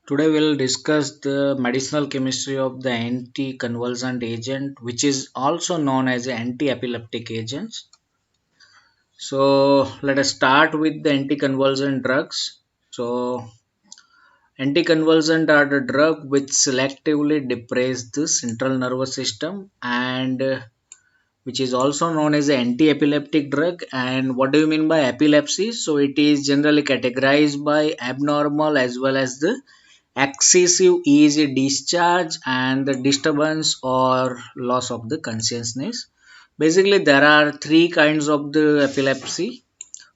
Today we'll discuss the medicinal chemistry of the anticonvulsant agent, which is also known as anti-epileptic agents. So let us start with the anticonvulsant drugs. So anticonvulsant are the drug which selectively depress the central nervous system and which is also known as an anti-epileptic drug. And what do you mean by epilepsy? So it is generally categorized by abnormal as well as the excessive easy discharge and the disturbance or loss of the consciousness. Basically there are three kinds of the epilepsy.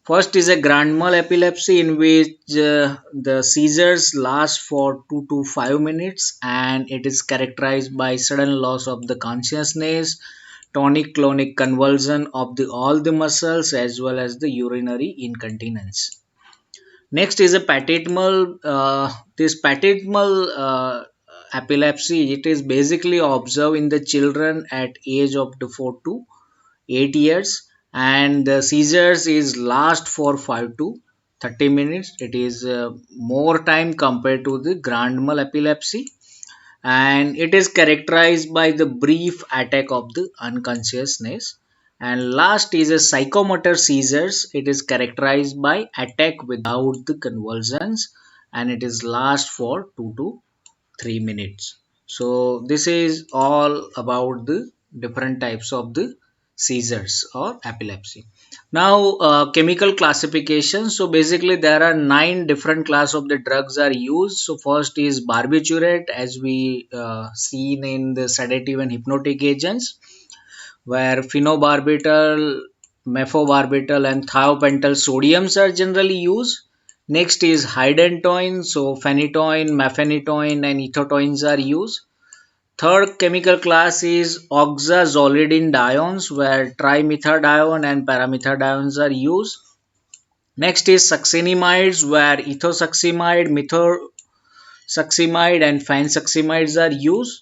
First is a grand mal epilepsy in which the seizures last for 2 to 5 minutes and it is characterized by sudden loss of the consciousness, tonic clonic convulsion of the all the muscles as well as the urinary incontinence. Next is a patental. This patental epilepsy, it is basically observed in the children at age of the 4 to 8 years, and the seizures is last for 5 to 30 minutes. It is more time compared to the grand mal epilepsy, and it is characterized by the brief attack of the unconsciousness. And last is a psychomotor seizures. It is characterized by attack without the convulsions and it is last for 2 to 3 minutes. So this is all about the different types of the seizures or epilepsy. Now chemical classification. So basically there are nine different class of the drugs are used. So first is barbiturate, as we seen in the sedative and hypnotic agents, where phenobarbital, mephobarbital and thiopental sodiums are generally used. Next is hydantoin, so phenytoin, mephenytoin and ethotoins are used. Third chemical class is oxazolidinediones, where trimethadione and paramethadiones are used. Next is succinimides, where ethosuximide, methosuximide and phensuximides are used.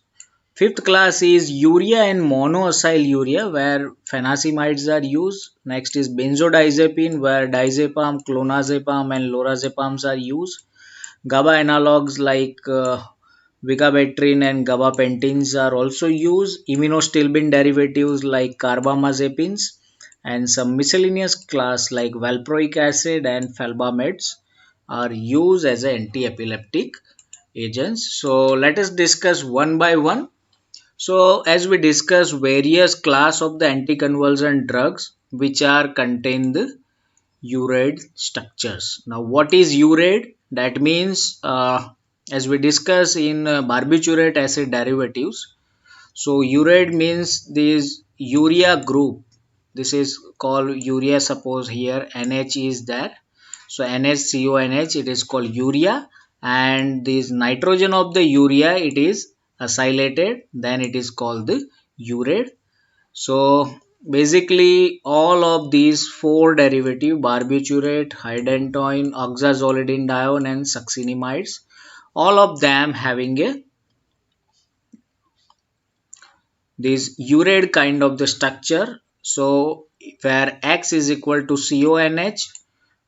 Fifth class is urea and monoacyl urea, where phenazimides are used. Next is benzodiazepine, where diazepam, clonazepam and lorazepams are used. GABA analogs like vigabatrin and gabapentins are also used. Immunostilbin derivatives like carbamazepines and some miscellaneous class like valproic acid and felbamates are used as anti-epileptic agents. So let us discuss one by one. So as we discuss various class of the anticonvulsant drugs which are contain the urate structures. Now what is urate? That means as we discuss in barbiturate acid derivatives. So urate means this urea group. This is called urea. Suppose here NH is there. So NHCONH, it is called urea, and this nitrogen of the urea, it is acylated, then it is called the urate. So basically all of these four derivative barbiturate, hydantoin, oxazolidinedione and succinimides, all of them having a this urate kind of the structure. So where X is equal to CONH,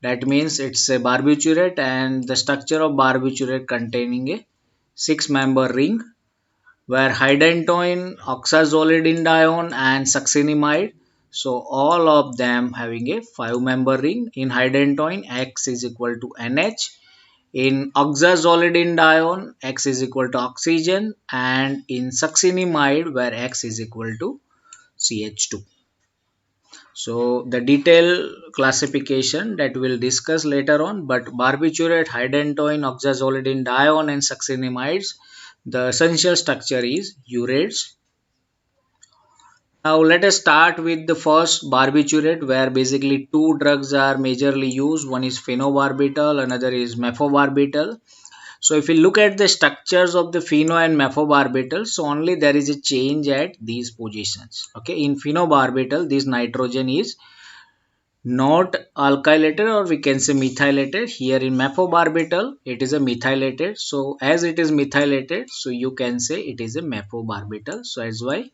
that means it's a barbiturate and the structure of barbiturate containing a six member ring, where hydantoin, oxazolidinedione and succinimide, so all of them having a five member ring. In hydantoin, X is equal to NH. In oxazolidinedione, X is equal to oxygen, and in succinimide, where X is equal to CH2. So the detailed classification that we'll discuss later on, but barbiturate, hydantoin, oxazolidinedione and succinimides, the essential structure is urates. Now let us start with the first barbiturate, where basically two drugs are majorly used. One is phenobarbital, another is mephobarbital. So if you look at the structures of the pheno and mephobarbital, so only there is a change at these positions. Okay, in phenobarbital, this nitrogen is not alkylated, or we can say methylated. Here in mephobarbital, it is a methylated. So as it is methylated, so you can say it is a mephobarbital. So that's why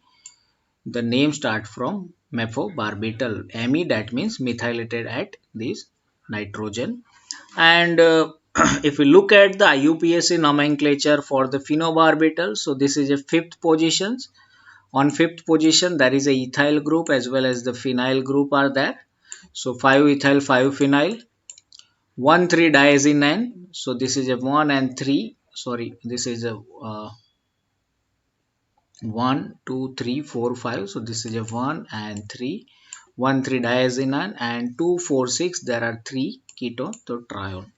the name start from mephobarbital. Me, that means methylated at this nitrogen. And if we look at the IUPAC nomenclature for the phenobarbital, so this is a fifth position. On fifth position, there is a ethyl group as well as the phenyl group are there. So 5-ethyl 5-phenyl, 1,3-diazinine. So this is a 1 and 3. Sorry, this is a 1, 2, 3, 4, 5. So this is a 1 and 3. 1,3-diazinine and 2, 4, 6. There are 3 ketone to trione.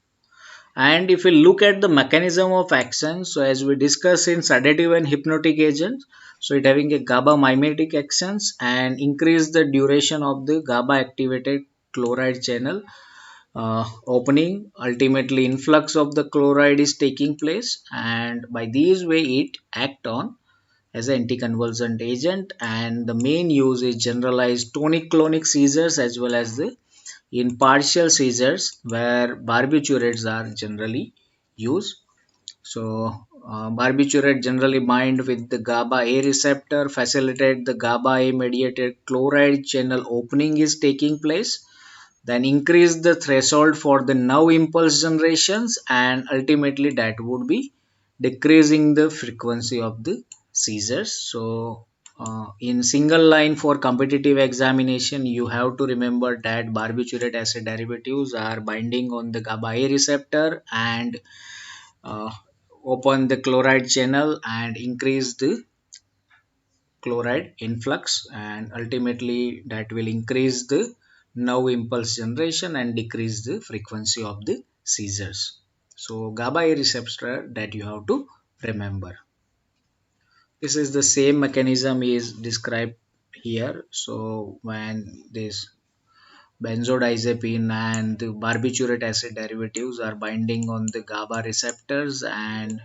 And if we look at the mechanism of action, so as we discussed in sedative and hypnotic agents, so it having a GABA mimetic actions and increase the duration of the GABA activated chloride channel opening. Ultimately, influx of the chloride is taking place, and by these way it act on as an anticonvulsant agent. And the main use is generalized tonic-clonic seizures as well as the in partial seizures where barbiturates are generally used. So barbiturate generally bind with the GABA A receptor, facilitate the GABA A mediated chloride channel opening is taking place, then increase the threshold for the nerve impulse generations, and ultimately that would be decreasing the frequency of the seizures. So in single line for competitive examination, you have to remember that barbiturate acid derivatives are binding on the GABA A receptor and uh, open the chloride channel and increase the chloride influx, and ultimately that will increase the nerve impulse generation and decrease the frequency of the seizures. So GABA A receptor that you have to remember. This is the same mechanism is described here. So when this benzodiazepine and the barbiturate acid derivatives are binding on the GABA receptors and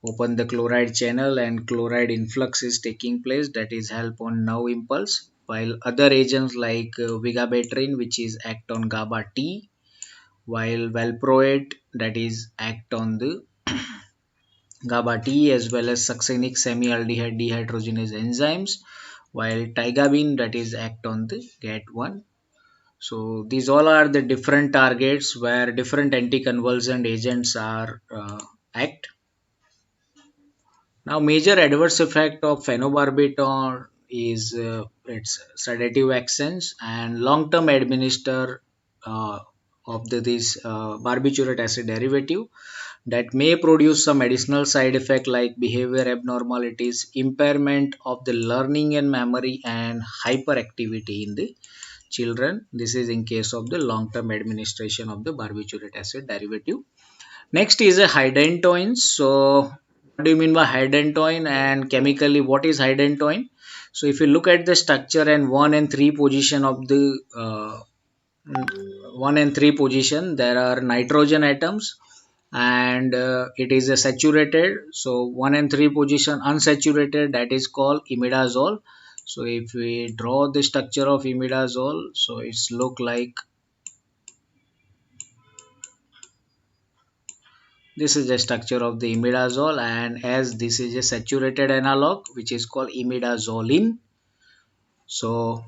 open the chloride channel, and chloride influx is taking place, that is help on nerve impulse, while other agents like vigabatrin which is act on GABA T, while valproate that is act on the GABA T as well as succinic semialdehyde dehydrogenase enzymes, while tigabine that is act on the GAT1. So these all are the different targets where different anticonvulsant agents are act. Now, major adverse effect of phenobarbital is its sedative actions and long-term administer uh, of this barbiturate acid derivative that may produce some additional side effect like behavior abnormalities, impairment of the learning and memory, and hyperactivity in the children. This is in case of the long-term administration of the barbiturate acid derivative. Next is a hydantoin. So, what do you mean by hydantoin, and chemically what is hydantoin? So, if you look at the structure and 1 and 3 position of the 1 and 3 position, there are nitrogen atoms and it is a saturated. So, 1 and 3 position unsaturated, that is called imidazole. So, if we draw the structure of imidazole, so it's look like this is the structure of the imidazole, and as this is a saturated analog which is called imidazoline. So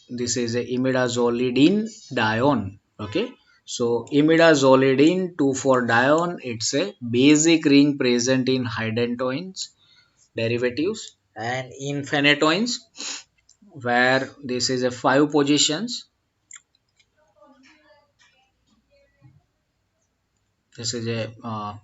this is a imidazolidine dione. Okay. So imidazolidine 2,4-dione, it's a basic ring present in hydantoins derivatives and in phenetoins where this is a 5 positions. This is a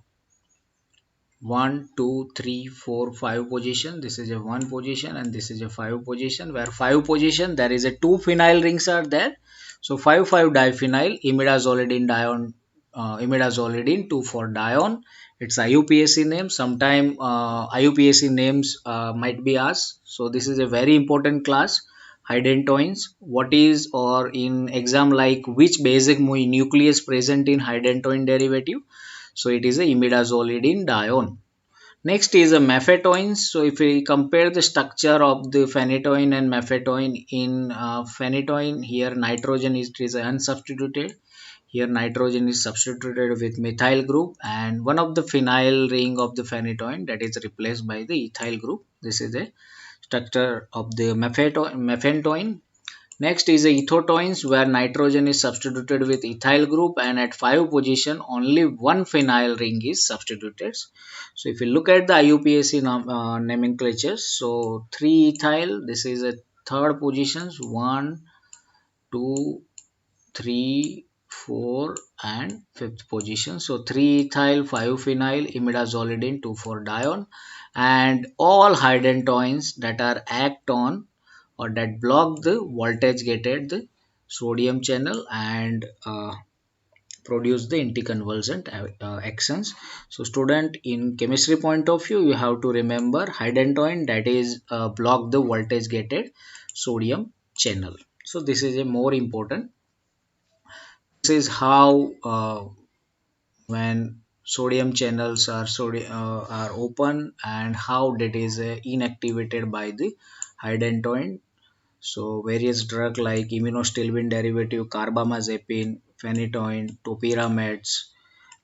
1, 2, 3, 4, 5 position. This is a 1 position and this is a 5 position, where 5 position there is a 2 phenyl rings are there. So 5,5 diphenyl imidazolidine dione, imidazolidine 2,4-dione. It's IUPAC name. Sometime IUPAC names might be asked. So this is a very important class. Hydantoins. What is, or in exam like which basic nucleus present in hydantoin derivative? So it is a imidazolidine dione. Next is a mephetoin. So if we compare the structure of the phenytoin and mephetoin, in phenytoin here nitrogen is unsubstituted. Here nitrogen is substituted with methyl group and one of the phenyl ring of the phenytoin that is replaced by the ethyl group. This is the structure of the mephetoin. Next is the ethotoins, where nitrogen is substituted with ethyl group, and at 5 position only one phenyl ring is substituted. So if you look at the IUPAC nomenclature, so 3 ethyl, this is a third positions, 1, 2, 3, 4 and fifth position. So 3 ethyl, 5 phenyl, imidazolidine, 2,4 dione, and all hydantoins that are act on or that block the voltage gated the sodium channel and produce the anticonvulsant actions. So student, in chemistry point of view, you have to remember hydantoin, that is block the voltage gated sodium channel. So this is a more important. This is how when sodium channels are open and how that is inactivated by the hydantoin. So various drugs like immunostilbene derivative, carbamazepine, phenytoin, topiramate,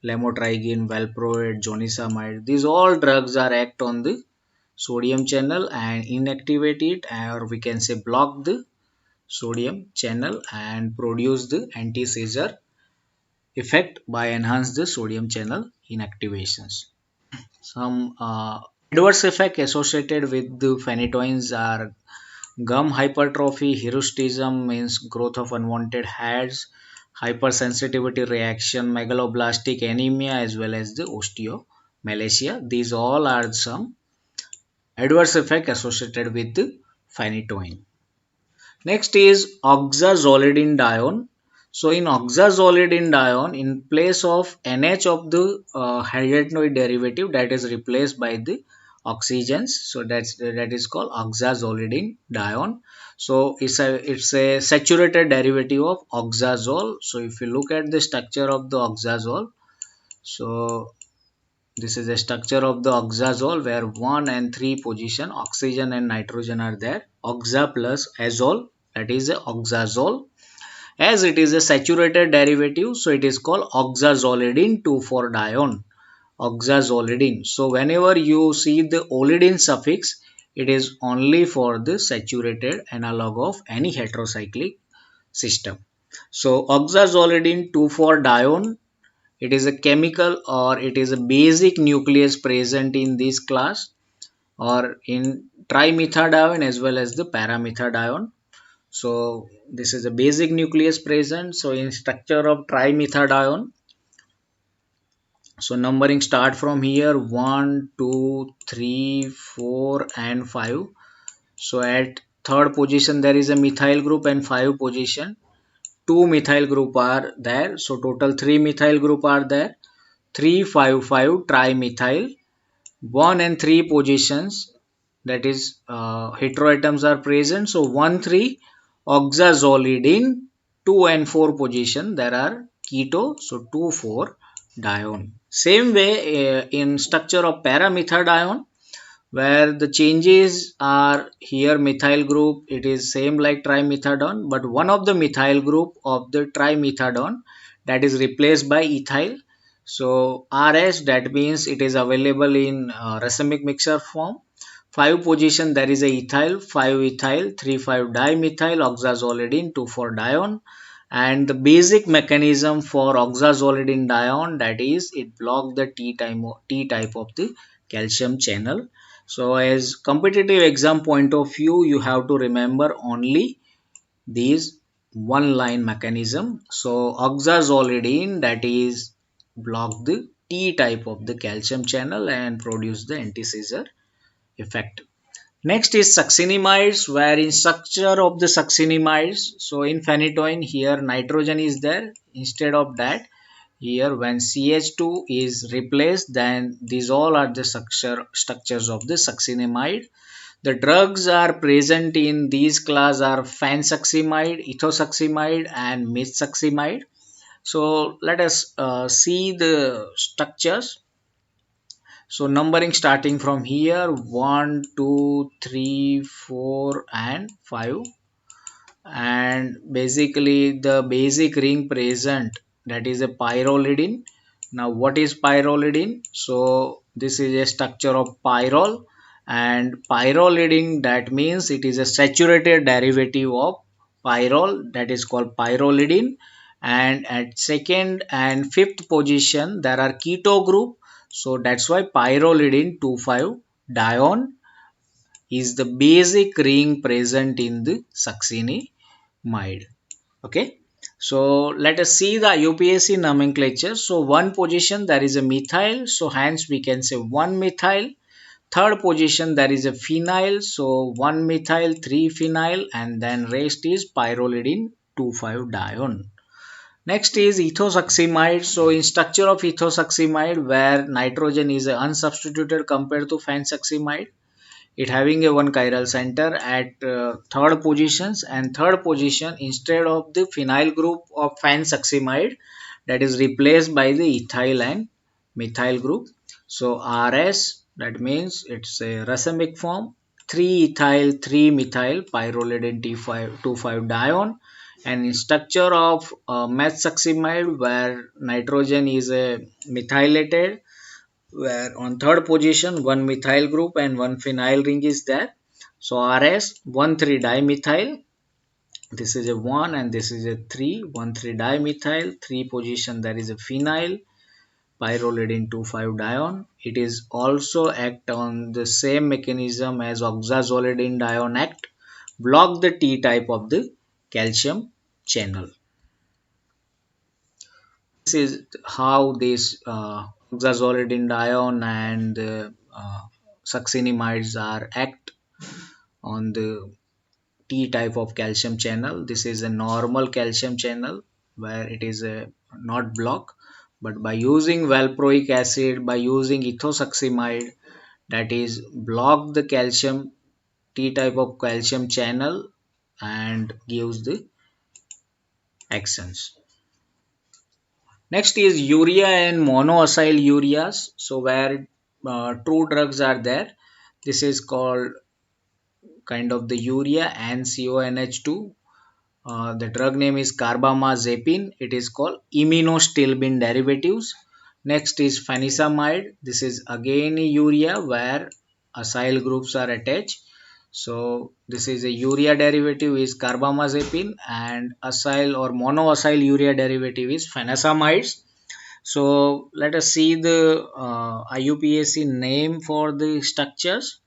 lamotrigine, valproate, zonisamide, these all drugs are act on the sodium channel and inactivate it, or we can say block the sodium channel and produce the anti-seizure effect by enhance the sodium channel inactivations. Some adverse effect associated with the phenytoins are gum hypertrophy, hirsutism means growth of unwanted hairs, hypersensitivity reaction, megaloblastic anemia, as well as the osteomalacia. These all are some adverse effect associated with the phenytoin. Next is oxazolidine. So in oxazolidine, in place of NH of the hydrogen derivative, that is replaced by the oxygens. So that is called oxazolidine. So it's a saturated derivative of oxazole. So if you look at the structure of the oxazole, so this is the structure of the oxazole, where 1 and 3 position oxygen and nitrogen are there. Oxa plus azole, that is a oxazole. As it is a saturated derivative, so it is called oxazolidine 2,4-dione. Oxazolidine. So whenever you see the olidine suffix, it is only for the saturated analog of any heterocyclic system. So oxazolidine 2,4-dione, it is a chemical or it is a basic nucleus present in this class or in trimethadione as well as the paramethadione. So this is a basic nucleus present. So in structure of trimethadione, so numbering start from here 1, 2, 3, 4 and 5. So at third position there is a methyl group and 5 position 2 methyl group are there. So total 3 methyl group are there. 3,5,5 trimethyl, 1 and 3 positions, that is heteroatoms are present. So 1, 3 oxazolidine, 2 and 4 position there are keto, so 2, 4 dione. Same way in structure of paramethadione, where the changes are here methyl group, it is same like trimethadone, but one of the methyl group of the trimethadone, that is replaced by ethyl. So RS, that means it is available in racemic mixture form. 5 position there is a ethyl, 5 ethyl, 3, 5 dimethyl oxazolidine, 2, 4 dione. And the basic mechanism for oxazolidine dione, that is it block the T type of the calcium channel. So as competitive exam point of view, you have to remember only these one line mechanism. So oxazolidine, that is block the T type of the calcium channel and produce the anti-seizure effect. Next is succinimides, where in structure of the succinimides, so in phenytoin here nitrogen is there. Instead of that, here when CH2 is replaced, then these all are the structures of the succinimide. The drugs are present in these class are phensuximide, ethosuximide and metsuximide. So let us see the structures. So numbering starting from here 1, 2, 3, 4 and 5, and basically the basic ring present, that is a pyrrolidine. Now what is pyrrolidine? So this is a structure of pyrrole, and pyrrolidine, that means it is a saturated derivative of pyrrole, that is called pyrrolidine. And at second and fifth position there are keto group, so that's why pyrrolidine 2,5 dione is the basic ring present in the succinimide. Okay, so let us see the UPSC nomenclature. So one position there is a methyl, so hence we can say 1 methyl. Third position there is a phenyl, so 1 methyl 3 phenyl, and then rest is pyrrolidine 2,5 dione. Next is ethosuximide. So in structure of ethosuximide, where nitrogen is unsubstituted compared to phensuximide, it having a one chiral center at third positions, and third position instead of the phenyl group of phensuximide, that is replaced by the ethyl and methyl group. So RS, that means it's a racemic form, 3 ethyl 3 methyl pyrrolidine T5 2,5 dione. And in structure of methoxamide, where nitrogen is a methylated, where on third position one methyl group and one phenyl ring is there. So RS 1,3 dimethyl, this is a 1 and this is a 3, 1,3 dimethyl, 3 position there is a phenyl pyrrolidine 2,5 dione. It is also act on the same mechanism as oxazolidine dione act, block the T type of the calcium channel. This is how this oxazolidine dione and succinimides are act on the T type of calcium channel. This is a normal calcium channel where it is a not block, but by using valproic acid, by using ethosuximide, that is block the calcium T type of calcium channel and gives the actions. Next is urea and monoacyl ureas. So where two drugs are there, this is called kind of the urea and CONH2. The drug name is carbamazepine. It is called iminostilbene derivatives. Next is phenisamide. This is again urea where acyl groups are attached. So this is a urea derivative is carbamazepine, and acyl or monoacyl urea derivative is phenasamides. So let us see the IUPAC name for the structures.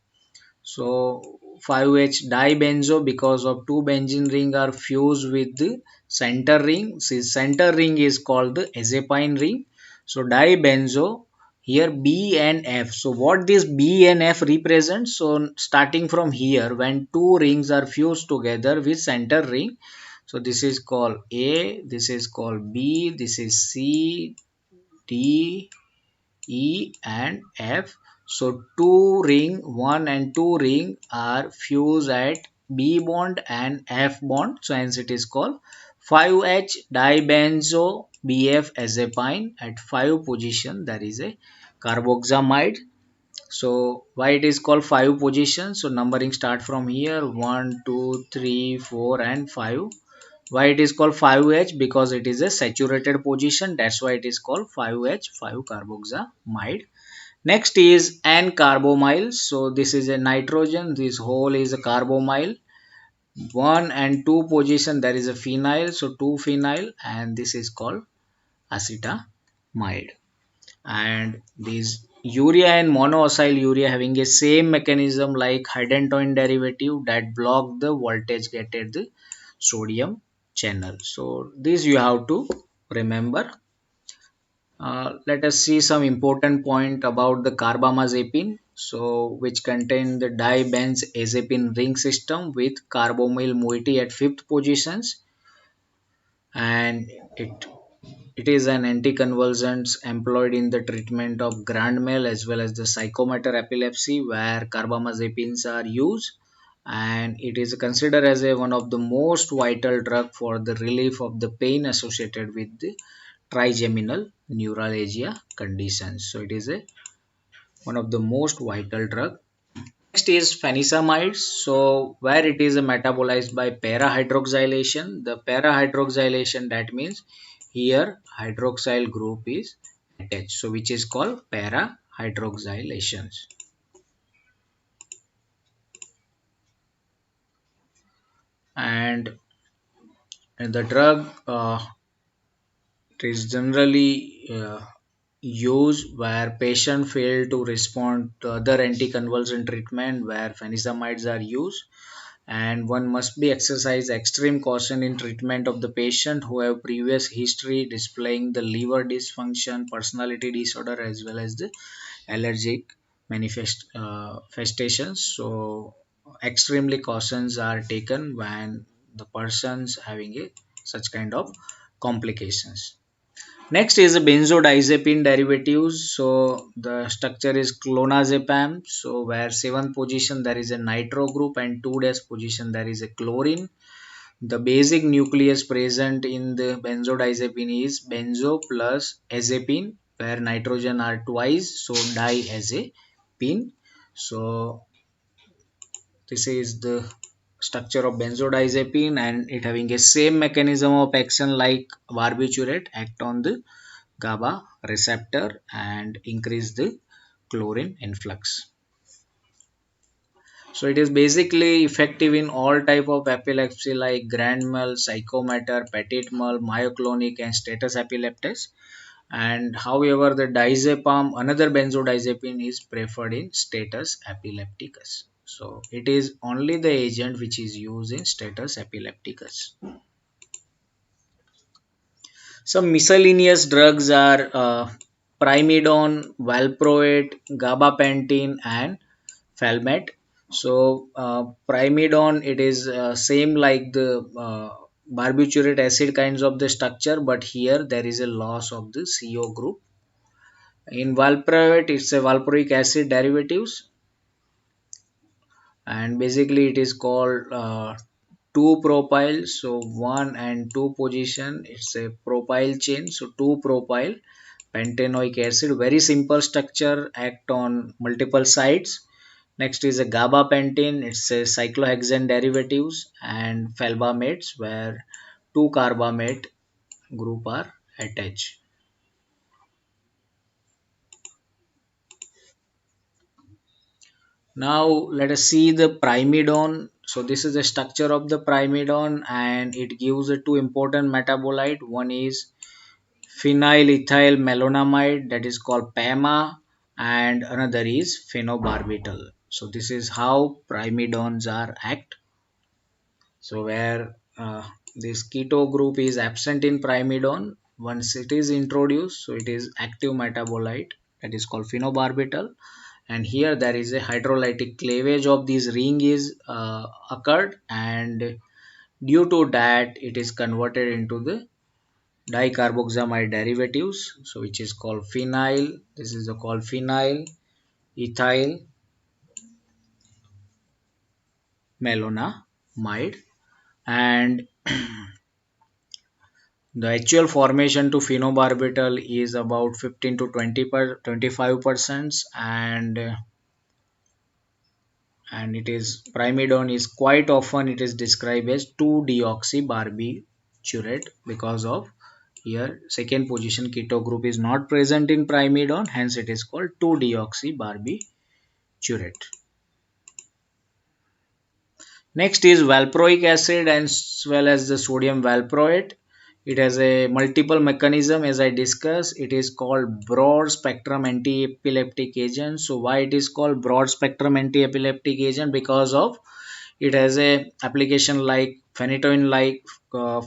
So 5H dibenzo, because of two benzene ring are fused with the center ring. This center ring is called the azepine ring. So dibenzo, here B and F. So what this B and F represents? So starting from here, when two rings are fused together with center ring, so this is called A, this is called B, this is C, D, E and F. So two ring 1 and 2 ring are fused at B bond and F bond. So hence it is called 5H dibenzo BF azepine. At 5 position there is a carboxamide. So why it is called 5 position? So numbering start from here 1, 2, 3, 4 and 5. Why it is called 5H? Because it is a saturated position, that's why it is called 5H, 5 carboxamide. Next is N-carbamyl. So this is a nitrogen, this whole is a carbamyl. 1 and 2 position there is a phenyl, so 2 phenyl, and this is called acetamide. And these urea and monoacyl urea having a same mechanism like hydantoin derivative that block the voltage get at the sodium channel. So this you have to remember. Let us see some important point about the carbamazepine. So which contain the dibenzazepine ring system with carbamyl moiety at fifth positions, and it is an anticonvulsant employed in the treatment of grand mal as well as the psychomotor epilepsy, where carbamazepines are used, and it is considered as one of the most vital drug for the relief of the pain associated with the trigeminal neuralgia conditions. So it is one of the most vital drug. Next is phenysamides. So where it is metabolized by para-hydroxylation. The para-hydroxylation, that means here hydroxyl group is attached. So which is called para-hydroxylation. And And the drug it is generally used where patient fail to respond to other anticonvulsant treatment where phenizamides are used, and one must be exercise extreme caution in treatment of the patient who have previous history displaying the liver dysfunction, personality disorder, as well as the allergic manifestations. So extremely cautions are taken when the persons having a such kind of complications. Next is the benzodiazepine derivatives. So the structure is clonazepam. So where seventh position there is a nitro group and 2 days position there is a chlorine. The basic nucleus present in the benzodiazepine is benzo plus azepine, where nitrogen are twice, so diazepine. So this is the structure of benzodiazepine, and it having a same mechanism of action like barbiturate, act on the GABA receptor and increase the chlorine influx. So it is basically effective in all type of epilepsy like grand mal, psychomotor, petit mal, myoclonic, and status epilepticus. And however, the diazepam, another benzodiazepine, is preferred in status epilepticus. So it is only the agent which is used in status epilepticus. Some miscellaneous drugs are primidone, valproate, gabapentin, and Falmet. So primidone, it is same like the barbiturate acid kinds of the structure, but here there is a loss of the CO group. In valproate, it's a valproic acid derivatives, and basically it is called 2 propyl. So 1 and 2 position, it's a propyl chain. So 2 propyl pentanoic acid, very simple structure, act on multiple sites. Next is a gabapentin, it's a cyclohexane derivatives, and felbamates where two carbamate group are attached. Now let us see the primidone. So this is the structure of the primidone, and it gives a two important metabolite. One is phenylethyl malonamide, that is called PAMA, and another is phenobarbital. So this is how primidones are act. So where this keto group is absent in primidone, once it is introduced, so it is active metabolite, that is called phenobarbital, and here there is a hydrolytic cleavage of this ring is occurred, and due to that it is converted into the dicarboxamide derivatives, so which is called phenyl. This is called phenyl ethyl malonamide, and the actual formation to phenobarbital is about 15 to 25%, and it is primidone is quite often it is described as 2-deoxybarbiturate because of here second position keto group is not present in primidone, hence it is called 2-deoxybarbiturate. Next is valproic acid as well as the sodium valproate. It has a multiple mechanism as I discussed. It is called broad spectrum anti-epileptic agent. So why it is called broad spectrum anti-epileptic agent? Because of it has a application like phenytoin like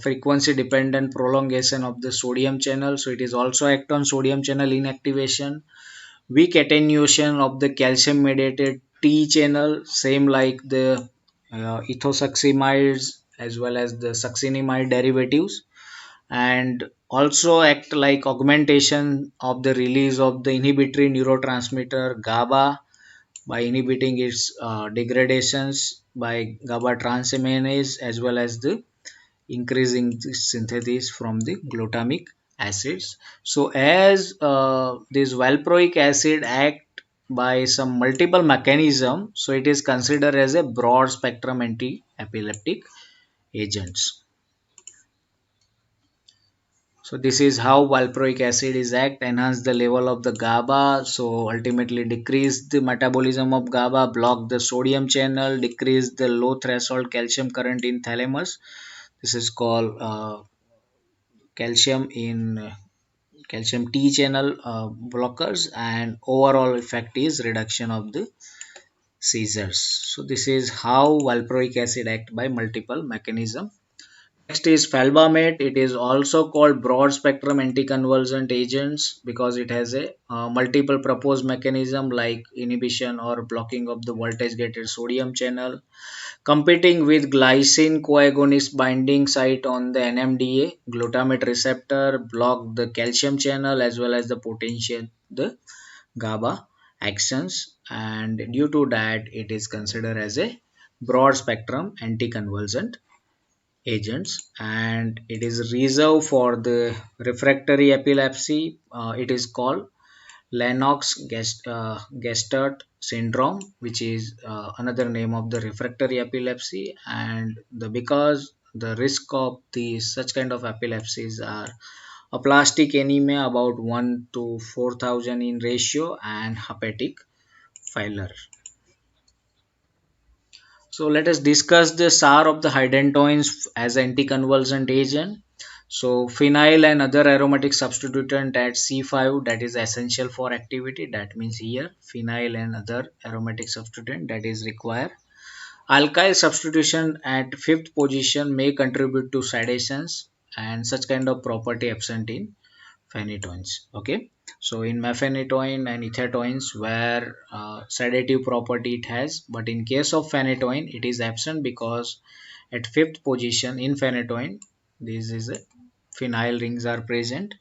frequency dependent prolongation of the sodium channel. So it is also act on sodium channel inactivation, weak attenuation of the calcium mediated T channel, same like the ethosuximides as well as the succinimide derivatives, and also act like augmentation of the release of the inhibitory neurotransmitter GABA by inhibiting its degradations by GABA transaminase, as well as the increasing the synthesis from the glutamic acids. So as this valproic acid act by some multiple mechanism, so it is considered as a broad spectrum anti-epileptic agents. So this is how valproic acid is act, enhance the level of the GABA, so ultimately decrease the metabolism of GABA, block the sodium channel, decrease the low threshold calcium current in thalamus. This is called calcium in calcium T channel blockers, and overall effect is reduction of the seizures. So this is how valproic acid act by multiple mechanism. Next is felbamate. It is also called broad spectrum anticonvulsant agents because it has a multiple proposed mechanism like inhibition or blocking of the voltage gated sodium channel, competing with glycine coagonist binding site on the NMDA glutamate receptor, block the calcium channel as well as the potential the GABA actions, and due to that it is considered as a broad spectrum anticonvulsant agents, and it is reserved for the refractory epilepsy. It is called Lennox-Gastaut syndrome, which is another name of the refractory epilepsy, and the because the risk of the such kind of epilepsies are aplastic anemia about 1 to 4,000 in ratio and hepatic failure. So let us discuss the SAR of the hydantoins as anticonvulsant agent. So phenyl and other aromatic substituent at C5, that is essential for activity. That means here phenyl and other aromatic substituent that is required. Alkyl substitution at fifth position may contribute to sedations, and such kind of property absent in phenytoins. Okay, so in mephenytoin and ethetoins where sedative property it has, but in case of phenytoin it is absent because at fifth position in phenytoin this is a phenyl rings are present,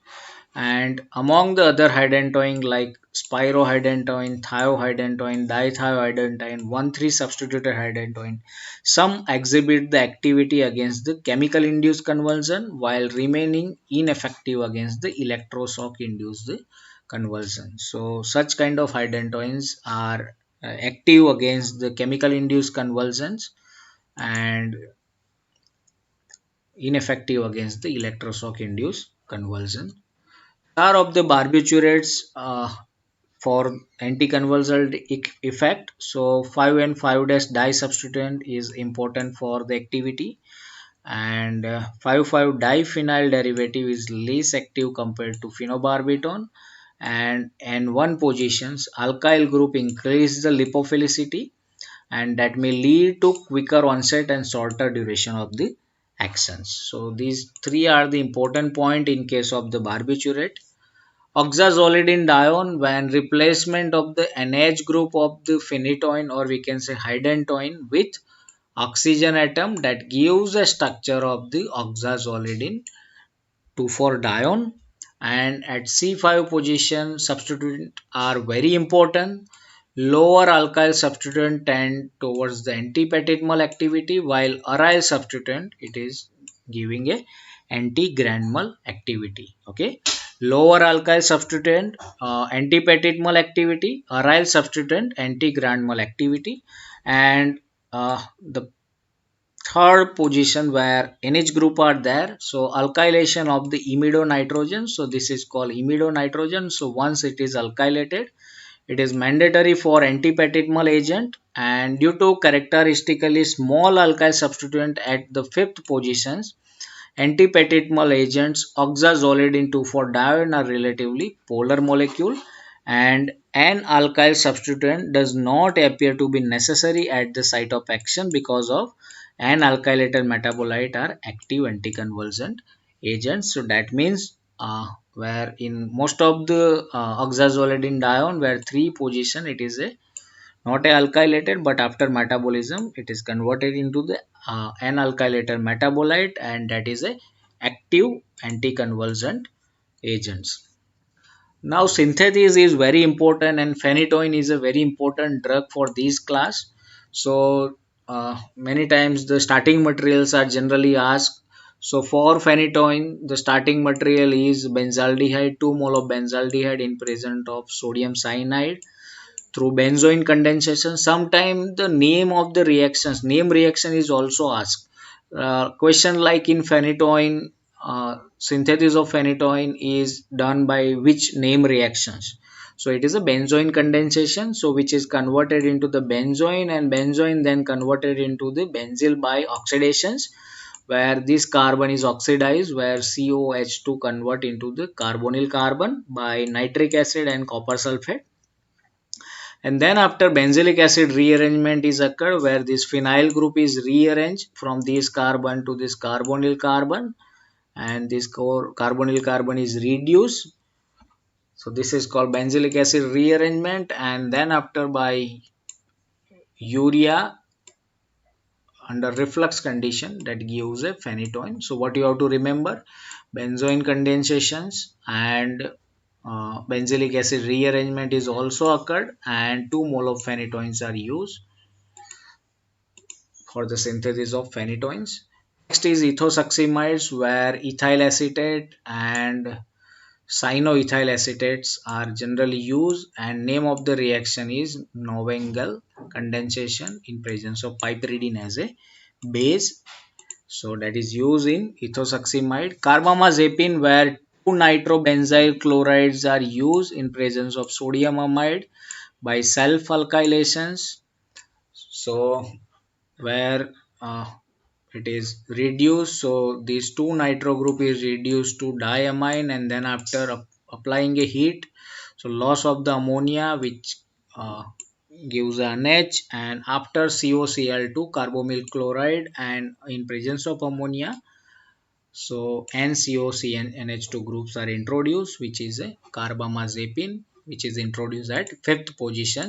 and among the other hydantoin like spirohydantoin, thiohydantoin, dithiohydantoin, 1,3 substituted hydantoin, some exhibit the activity against the chemical induced convulsion while remaining ineffective against the electroshock induced convulsion. So such kind of hydantoins are active against the chemical induced convulsions and ineffective against the electroshock induced convulsion. Are of the barbiturates for anticonvulsant effect. So 5 and 5 dash disubstituent is important for the activity, and 5,5 diphenyl derivative is less active compared to phenobarbital, and one positions alkyl group increase the lipophilicity, and that may lead to quicker onset and shorter duration of the actions. So these three are the important point in case of the barbiturate. Oxazolidine when replacement of the NH group of the phenytoin, or we can say hydantoin, with oxygen atom that gives a structure of the oxazolidine 2,4-dione, and at C5 position substituent are very important. Lower alkyl substituent tend towards the antipathymal activity while aryl substituent it is giving a anti-granular activity. Okay, lower alkyl substituent antipathymal activity, aryl substituent anti-granular activity, and the third position where NH group are there. So alkylation of the imidonitrogen. So this is called imidonitrogen. So once it is alkylated, it is mandatory for antipathymal agent, and due to characteristically small alkyl substituent at the fifth positions, antipathymal agents oxazolidine 2,4-dione are relatively polar molecule, and an alkyl substituent does not appear to be necessary at the site of action because of an alkylated metabolite are active anticonvulsant agents. So that means where in most of the oxazolidine dione where three position it is a not a alkylated, but after metabolism it is converted into the an alkylated metabolite, and that is a active anticonvulsant agents. Now synthesis is very important, and phenytoin is a very important drug for this class. So many times the starting materials are generally asked. So for phenytoin, the starting material is benzaldehyde, 2 mole of benzaldehyde in presence of sodium cyanide through benzoin condensation. Sometimes the name of the reactions, name reaction is also asked. Question like in phenytoin, synthesis of phenytoin is done by which name reactions? So it is a benzoin condensation, so which is converted into the benzoin, and benzoin then converted into the benzyl by oxidations, where this carbon is oxidized, where COH2 convert into the carbonyl carbon by nitric acid and copper sulfate. And then after benzylic acid rearrangement is occurred, where this phenyl group is rearranged from this carbon to this carbonyl carbon, and this carbonyl carbon is reduced. So this is called benzylic acid rearrangement. And then after by urea under reflux condition, that gives a phenytoin. So what you have to remember, benzoin condensations and benzylic acid rearrangement is also occurred, and 2 mole of phenytoins are used for the synthesis of phenytoins. Next is ethosuximides, where ethyl acetate and cyanoethyl acetates are generally used, and name of the reaction is Novengal condensation in presence of piperidine as a base. So that is used in ethosuximide. Carbamazepine, where 2 nitrobenzyl chlorides are used in presence of sodium amide by self alkylations. So where it is reduced, so this 2 nitro group is reduced to diamine, and then after applying a heat, so loss of the ammonia, which gives an H, and after COCl2 carbonyl chloride and in presence of ammonia, so NCOCNH2 groups are introduced, which is a carbamazepine, which is introduced at 5th position.